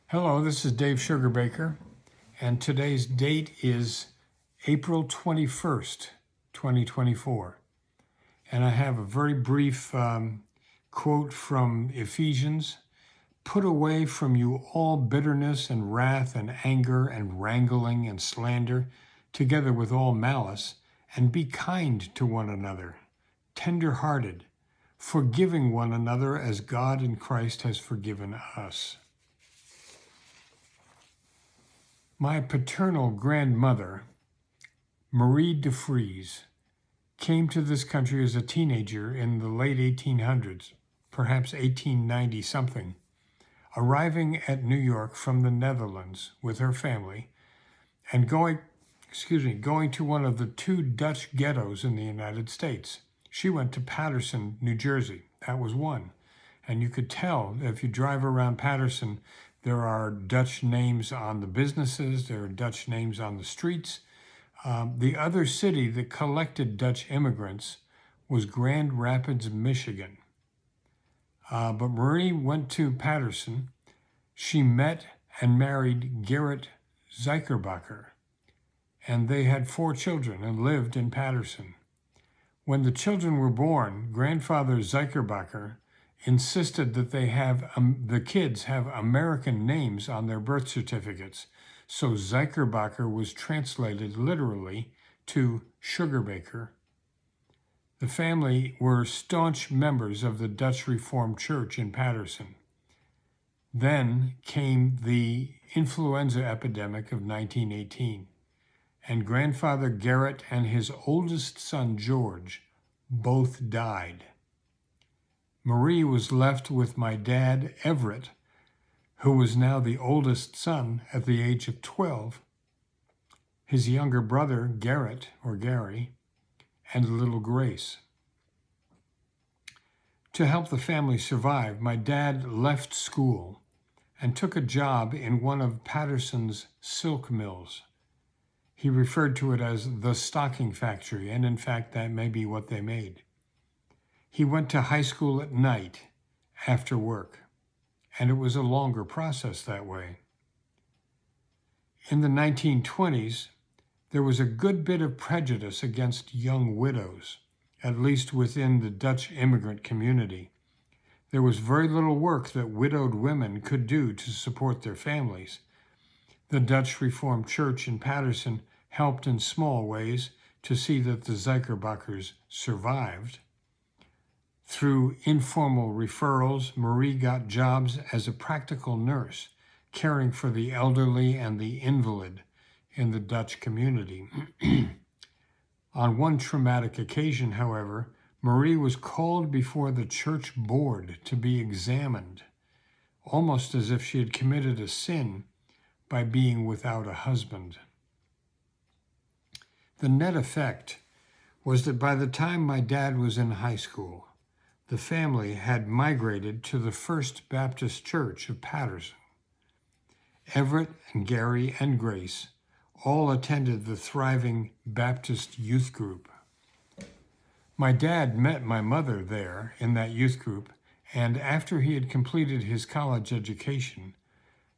Hello, this is Dave Sugarbaker, and today's date is April 21st, 2024. And I have a very brief quote from Ephesians. Put away from you all bitterness and wrath and anger and wrangling and slander, together with all malice, and be kind to one another, tender-hearted, forgiving one another as God in Christ has forgiven us. My paternal grandmother, Marie de Vries, came to this country as a teenager in the late 1800s, perhaps 1890 something, arriving at New York from the Netherlands with her family and going to one of the two Dutch ghettos in the United States. She went to Paterson, New Jersey. That was one. And you could tell if you drive around Paterson, there are Dutch names on the businesses, there are Dutch names on the streets. The other city that collected Dutch immigrants was Grand Rapids, Michigan. But Marie went to Paterson. She met and married Gerrit Zijkerbakker, and they had 4 children and lived in Paterson. When the children were born, Grandfather Zijkerbakker insisted that the kids have American names on their birth certificates, so Zijkerbakker was translated literally to Sugarbaker. The family were staunch members of the Dutch Reformed Church in Paterson. Then came the influenza epidemic of 1918, and Grandfather Gerrit and his oldest son George both died. Marie was left with my dad, Everett, who was now the oldest son at the age of 12, his younger brother, Garrett, or Gary, and little Grace. To help the family survive, my dad left school and took a job in one of Paterson's silk mills. He referred to it as the stocking factory, and in fact, that may be what they made. He went to high school at night after work, and it was a longer process that way. In the 1920s, there was a good bit of prejudice against young widows, at least within the Dutch immigrant community. There was very little work that widowed women could do to support their families. The Dutch Reformed Church in Paterson helped in small ways to see that the Zijkerbakkers survived. Through informal referrals, Marie got jobs as a practical nurse, caring for the elderly and the invalid in the Dutch community. On one traumatic occasion, however, Marie was called before the church board to be examined, almost as if she had committed a sin by being without a husband. The net effect was that by the time my dad was in high school, the family had migrated to the First Baptist Church of Paterson. Everett and Gary and Grace all attended the thriving Baptist youth group. My dad met my mother there in that youth group, and after he had completed his college education,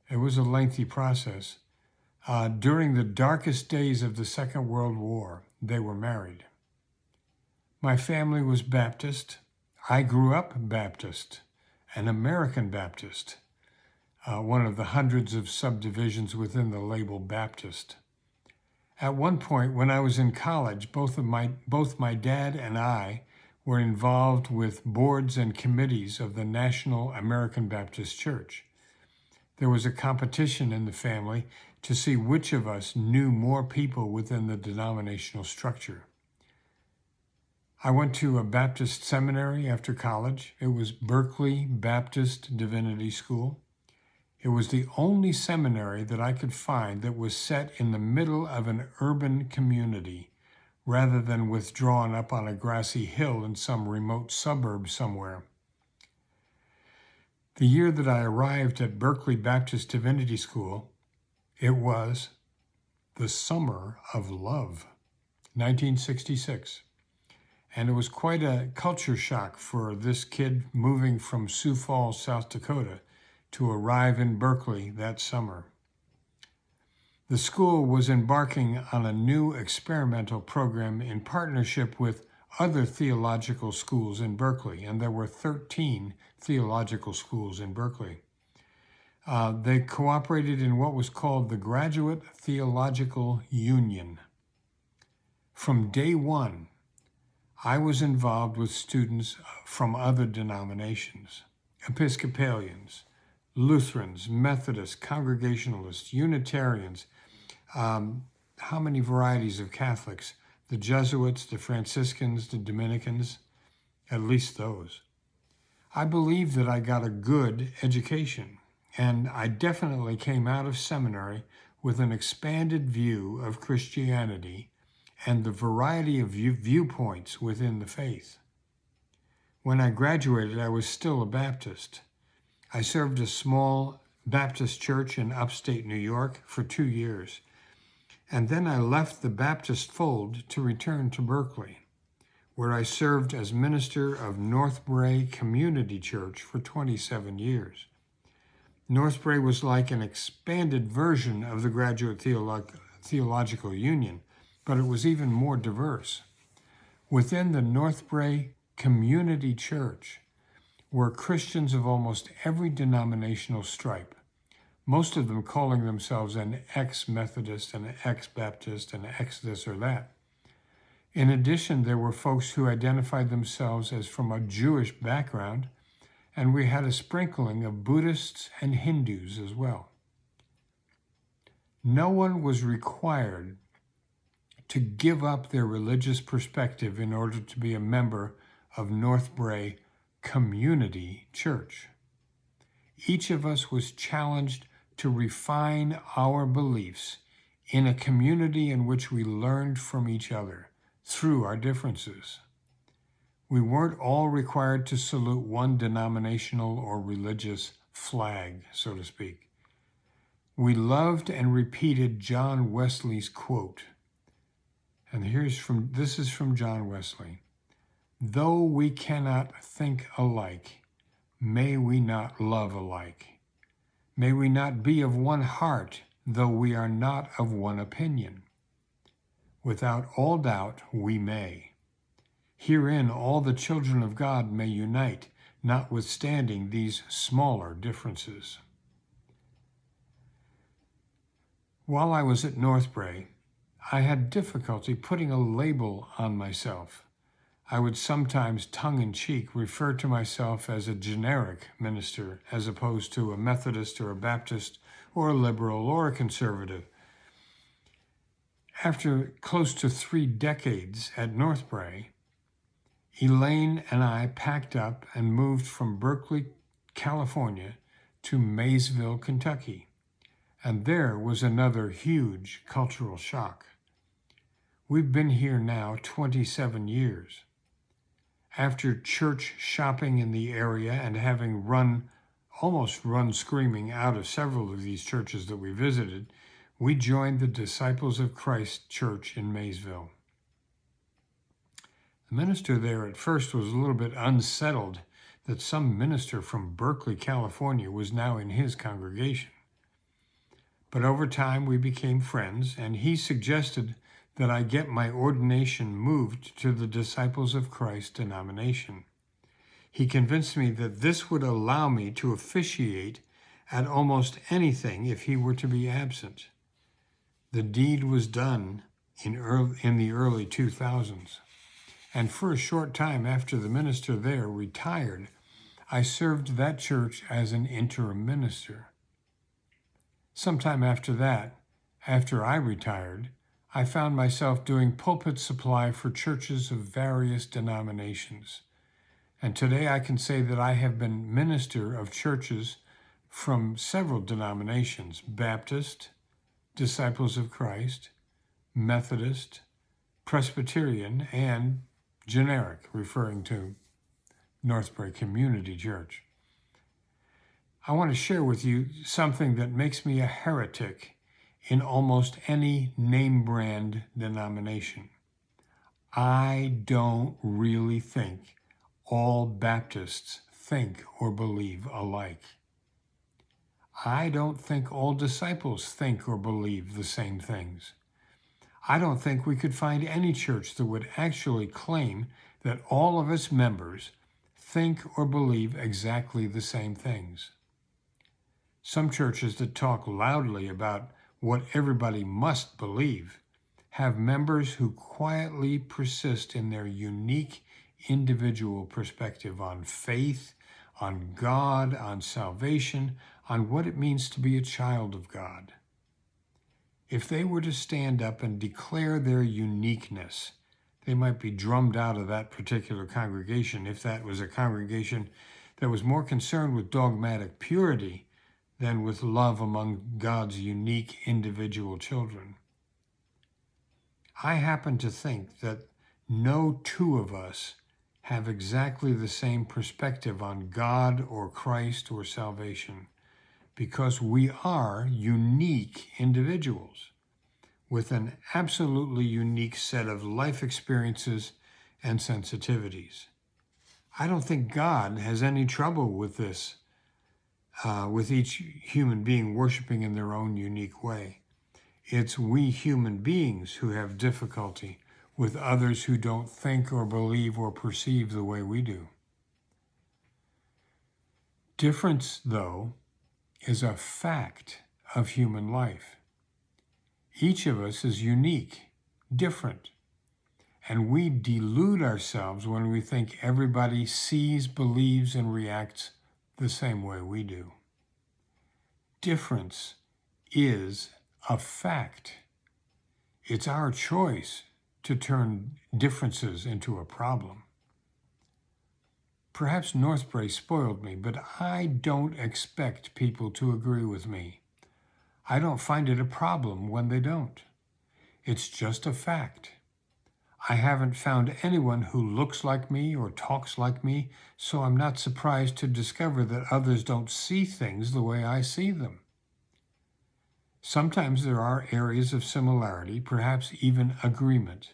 it was a lengthy process. During the darkest days of the Second World War, they were married. My family was Baptist. I grew up Baptist, an American Baptist, one of the hundreds of subdivisions within the label Baptist. At one point, when I was in college, both my dad and I were involved with boards and committees of the National American Baptist Church. There was a competition in the family to see which of us knew more people within the denominational structure. I went to a Baptist seminary after college. It was Berkeley Baptist Divinity School. It was the only seminary that I could find that was set in the middle of an urban community, rather than withdrawn up on a grassy hill in some remote suburb somewhere. The year that I arrived at Berkeley Baptist Divinity School, it was the summer of love, 1966. And it was quite a culture shock for this kid moving from Sioux Falls, South Dakota, to arrive in Berkeley that summer. The school was embarking on a new experimental program in partnership with other theological schools in Berkeley, and there were 13 theological schools in Berkeley. They cooperated in what was called the Graduate Theological Union. From day one, I was involved with students from other denominations: Episcopalians, Lutherans, Methodists, Congregationalists, Unitarians, how many varieties of Catholics? The Jesuits, the Franciscans, the Dominicans, at least those. I believe that I got a good education, and I definitely came out of seminary with an expanded view of Christianity and the variety of viewpoints within the faith. When I graduated, I was still a Baptist. I served a small Baptist church in upstate New York for 2 years, and then I left the Baptist fold to return to Berkeley, where I served as minister of North Brae Community Church for 27 years. North Brae was like an expanded version of the Graduate Theological Union, but it was even more diverse. Within the North Brae Community Church were Christians of almost every denominational stripe, most of them calling themselves an ex-Methodist, an ex-Baptist, an ex-this or that. In addition, there were folks who identified themselves as from a Jewish background, and we had a sprinkling of Buddhists and Hindus as well. No one was required to give up their religious perspective in order to be a member of North Brae Community Church. Each of us was challenged to refine our beliefs in a community in which we learned from each other through our differences. We weren't all required to salute one denominational or religious flag, so to speak. We loved and repeated John Wesley's quote. And this is from John Wesley. "Though we cannot think alike, may we not love alike. May we not be of one heart, though we are not of one opinion. Without all doubt we may. Herein all the children of God may unite, notwithstanding these smaller differences." While I was at North Brae, I had difficulty putting a label on myself. I would sometimes, tongue-in-cheek, refer to myself as a generic minister as opposed to a Methodist or a Baptist or a liberal or a conservative. After close to 3 decades at North Brae, Elaine and I packed up and moved from Berkeley, California to Maysville, Kentucky. And there was another huge cultural shock. We've been here now 27 years. After church shopping in the area and having almost run screaming out of several of these churches that we visited, we joined the Disciples of Christ Church in Maysville. The minister there at first was a little bit unsettled that some minister from Berkeley, California was now in his congregation. But over time we became friends, and he suggested that I get my ordination moved to the Disciples of Christ denomination. He convinced me that this would allow me to officiate at almost anything if he were to be absent. The deed was done in the early 2000s, and for a short time after the minister there retired, I served that church as an interim minister. Sometime after that, after I retired, I found myself doing pulpit supply for churches of various denominations. And today I can say that I have been minister of churches from several denominations: Baptist, Disciples of Christ, Methodist, Presbyterian, and generic, referring to North Brae Community Church. I want to share with you something that makes me a heretic in almost any name brand denomination. I don't really think all Baptists think or believe alike. I don't think all disciples think or believe the same things. I don't think we could find any church that would actually claim that all of its members think or believe exactly the same things. Some churches that talk loudly about what everybody must believe have members who quietly persist in their unique individual perspective on faith, on God, on salvation, on what it means to be a child of God. If they were to stand up and declare their uniqueness, they might be drummed out of that particular congregation if that was a congregation that was more concerned with dogmatic purity than with love among God's unique individual children. I happen to think that no two of us have exactly the same perspective on God or Christ or salvation, because we are unique individuals with an absolutely unique set of life experiences and sensitivities. I don't think God has any trouble with this, with each human being worshiping in their own unique way. It's we human beings who have difficulty with others who don't think or believe or perceive the way we do. Difference, though, is a fact of human life. Each of us is unique, different, and we delude ourselves when we think everybody sees, believes, and reacts the same way we do. Difference is a fact. It's our choice to turn differences into a problem. Perhaps Northbrae spoiled me, but I don't expect people to agree with me. I don't find it a problem when they don't. It's just a fact. I haven't found anyone who looks like me or talks like me, so I'm not surprised to discover that others don't see things the way I see them. Sometimes there are areas of similarity, perhaps even agreement,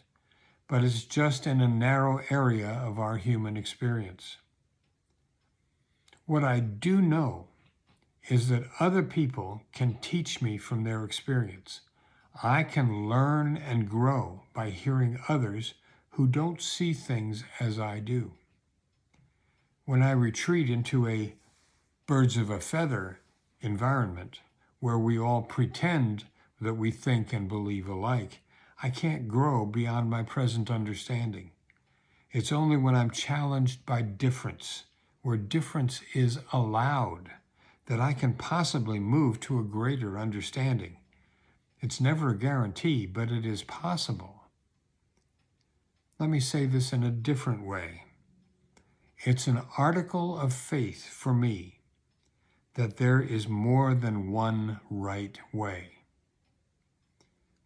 but it's just in a narrow area of our human experience. What I do know is that other people can teach me from their experience. I can learn and grow by hearing others who don't see things as I do. When I retreat into a birds of a feather environment, where we all pretend that we think and believe alike, I can't grow beyond my present understanding. It's only when I'm challenged by difference, where difference is allowed, that I can possibly move to a greater understanding. It's never a guarantee, but it is possible. Let me say this in a different way. It's an article of faith for me that there is more than one right way.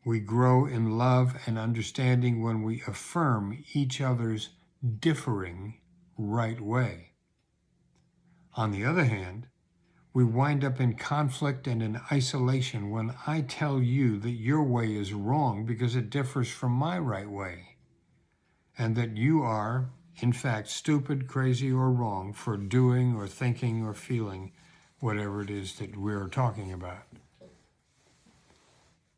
We grow in love and understanding when we affirm each other's differing right way. On the other hand, we wind up in conflict and in isolation when I tell you that your way is wrong because it differs from my right way, and that you are, in fact, stupid, crazy, or wrong for doing or thinking or feeling whatever it is that we're talking about.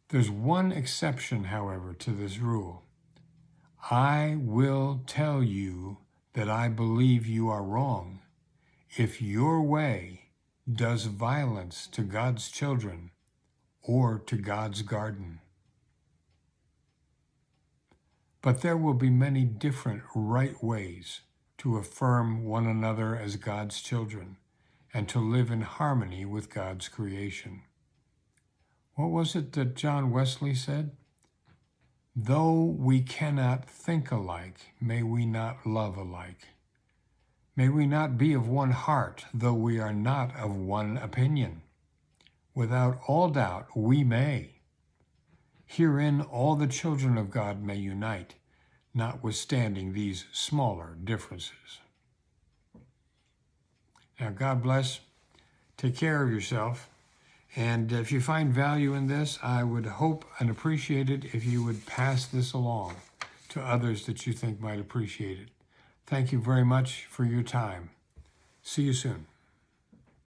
There's one exception, however, to this rule. I will tell you that I believe you are wrong if your way does violence to God's children or to God's garden. But there will be many different right ways to affirm one another as God's children and to live in harmony with God's creation. What was it that John Wesley said? Though we cannot think alike, may we not love alike. May we not be of one heart, though we are not of one opinion. Without all doubt, we may. Herein all the children of God may unite, notwithstanding these smaller differences. Now, God bless. Take care of yourself. And if you find value in this, I would hope and appreciate it if you would pass this along to others that you think might appreciate it. Thank you very much for your time. See you soon.